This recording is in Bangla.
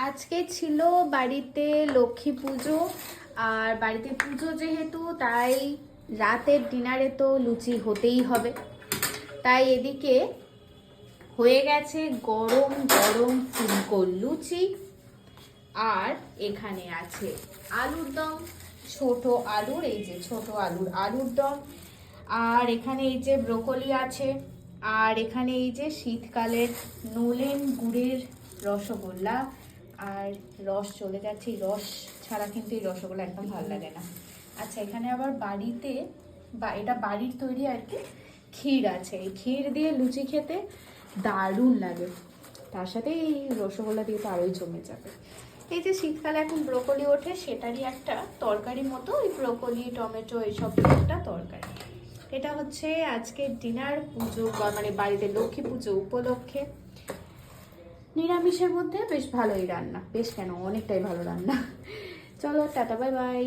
আজকে ছিল বাড়িতে লক্ষ্মী পুজো, আর বাড়িতে পুজো যেহেতু তাই রাতের ডিনারে তো লুচি হতেই হবে। তাই এদিকে হয়ে গেছে গরম গরম ফুলকো লুচি, আর এখানে আছে আলুর দম, ছোট আলুর, এই যে ছোট আলুর দম, আর এখানে এই যে ব্রোকলি আছে, আর এখানে এই যে শীতকালের নলেন গুড়ের রসগোল্লা, আর রস চলে যাচ্ছে, রস ছাড়া কিন্তু এই রসগোল্লা একদম ভালো লাগে না। আচ্ছা, এখানে আবার বাড়িতে এটা বাড়ির তৈরি আর কি ক্ষীর আছে, এই ক্ষীর দিয়ে লুচি খেতে দারুণ লাগে, তার সাথে এই রসগোল্লা দিয়ে তো আরোই জমে যাবে। এই যে শীতকালে এখন ব্রোকলি ওঠে, সেটারই একটা তরকারি মতো, ওই ব্রোকলি টমেটো এইসব একটা তরকারি। এটা হচ্ছে আজকের ডিনার, পুজো মানে বাড়িতে লক্ষ্মী পুজো উপলক্ষে। নিরামিষের মধ্যে বেশ ভালোই রান্না, বেশ কেন অনেকটাই ভালো রান্না। চলো টাটা, বাই বাই।